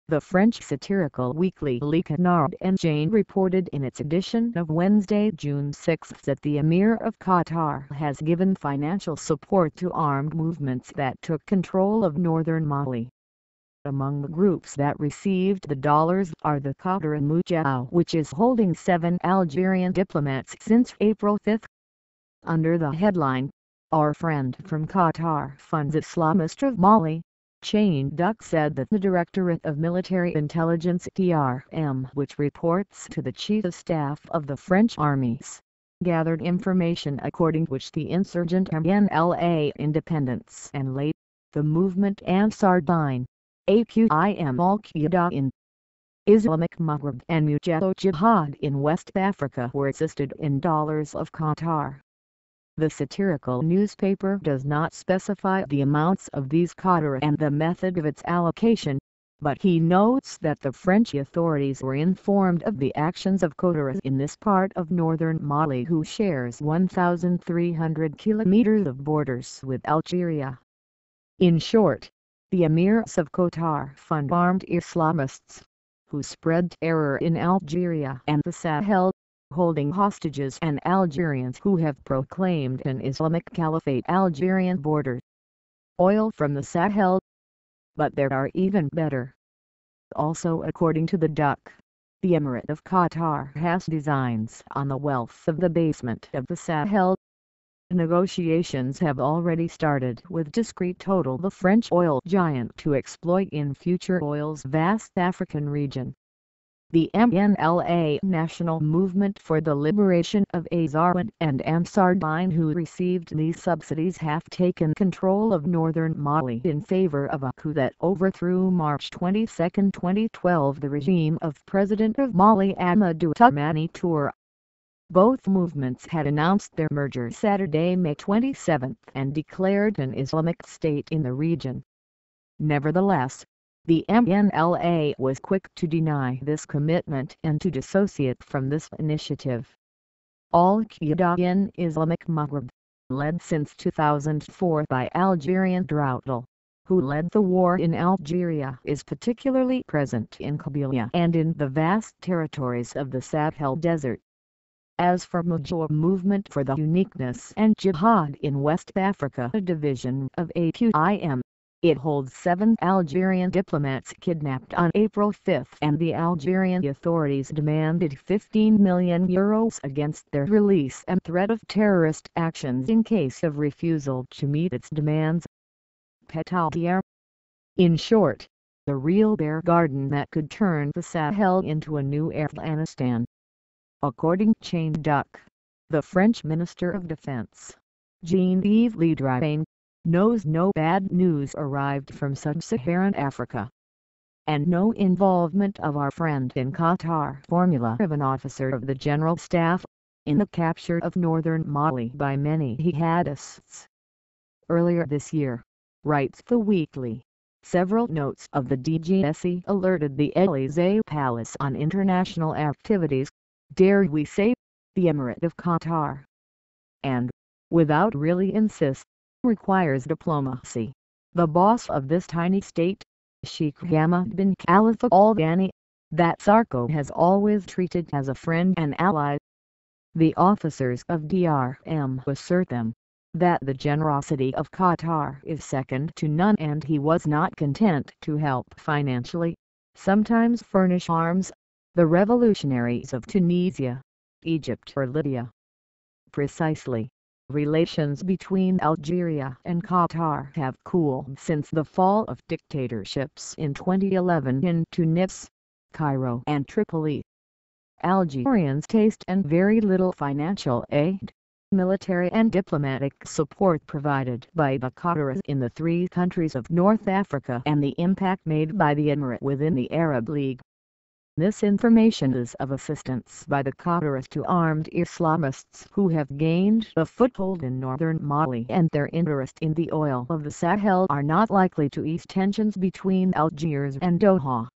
The French satirical weekly Le Canard Enchaîné reported in its edition of Wednesday, June 6 that the Emir of Qatar has given financial support to armed movements that took control of northern Mali. Among the groups that received the dollars are the Qatari Mujahideen, which is holding 7 Algerian diplomats since April 5. Under the headline, "Our Friend from Qatar Funds Islamist of Mali," Chain Duck said that the Directorate of Military Intelligence (DRM), which reports to the Chief of Staff of the French armies, gathered information according to which the insurgent MNLA Independence and late the movement Ansar Dine, AQIM Al-Qaeda in Islamic Maghreb and Mujahideen Jihad in West Africa were assisted in dollars of Qatar. The satirical newspaper does not specify the amounts of these Qatari and the method of its allocation, but he notes that the French authorities were informed of the actions of Qataris in this part of northern Mali, who shares 1,300 kilometers of borders with Algeria. In short, the emirs of Qatar fund armed Islamists, who spread terror in Algeria and the Sahel, holding hostages and Algerians who have proclaimed an Islamic Caliphate Algerian border. Oil from the Sahel. But there are even better. Also, according to the Duck, the Emirate of Qatar has designs on the wealth of the basement of the Sahel. Negotiations have already started with Discreet Total, the French oil giant, to exploit in future oil's vast African region. The MNLA National Movement for the Liberation of Azawad and Ansar Dine, who received these subsidies, have taken control of northern Mali in favor of a coup that overthrew March 22, 2012 the regime of President of Mali Amadou Toumani Touré. Both movements had announced their merger Saturday, May 27, and declared an Islamic State in the region. Nevertheless, the MNLA was quick to deny this commitment and to dissociate from this initiative. Al-Qaeda in Islamic Maghreb, led since 2004 by Algerian Droughtel, who led the war in Algeria, is particularly present in Kabylia and in the vast territories of the Sahel Desert. As for Mujahideen Movement for the Uniqueness and Jihad in West Africa, a division of AQIM, it holds 7 Algerian diplomats kidnapped on April 5, and the Algerian authorities demanded €15 million against their release and threat of terrorist actions in case of refusal to meet its demands. Qatar. In short, the real bear garden that could turn the Sahel into a new Afghanistan. According to Chain Duck, the French Minister of Defense, Jean-Yves Le Drian, knows no bad news arrived from sub-Saharan Africa, and no involvement of our friend in Qatar, formula of an officer of the General Staff, in the capture of northern Mali by many jihadists. Earlier this year, writes the Weekly, several notes of the DGSE alerted the Élysée Palace on international activities, dare we say, the Emirate of Qatar, and, without really insist, requires diplomacy. The boss of this tiny state, Sheikh Hamad bin Khalifa Al Thani, that Sarko has always treated as a friend and ally. The officers of DRM assert them that the generosity of Qatar is second to none, and he was not content to help financially, sometimes furnish arms, the revolutionaries of Tunisia, Egypt or Libya. Precisely. Relations between Algeria and Qatar have cooled since the fall of dictatorships in 2011 in Tunis, Cairo and Tripoli. Algerians taste and very little financial aid, military and diplomatic support provided by the Qataris in the 3 countries of North Africa, and the impact made by the Emirate within the Arab League. This information is of assistance by the Qataris to armed Islamists who have gained a foothold in northern Mali, and their interest in the oil of the Sahel are not likely to ease tensions between Algiers and Doha.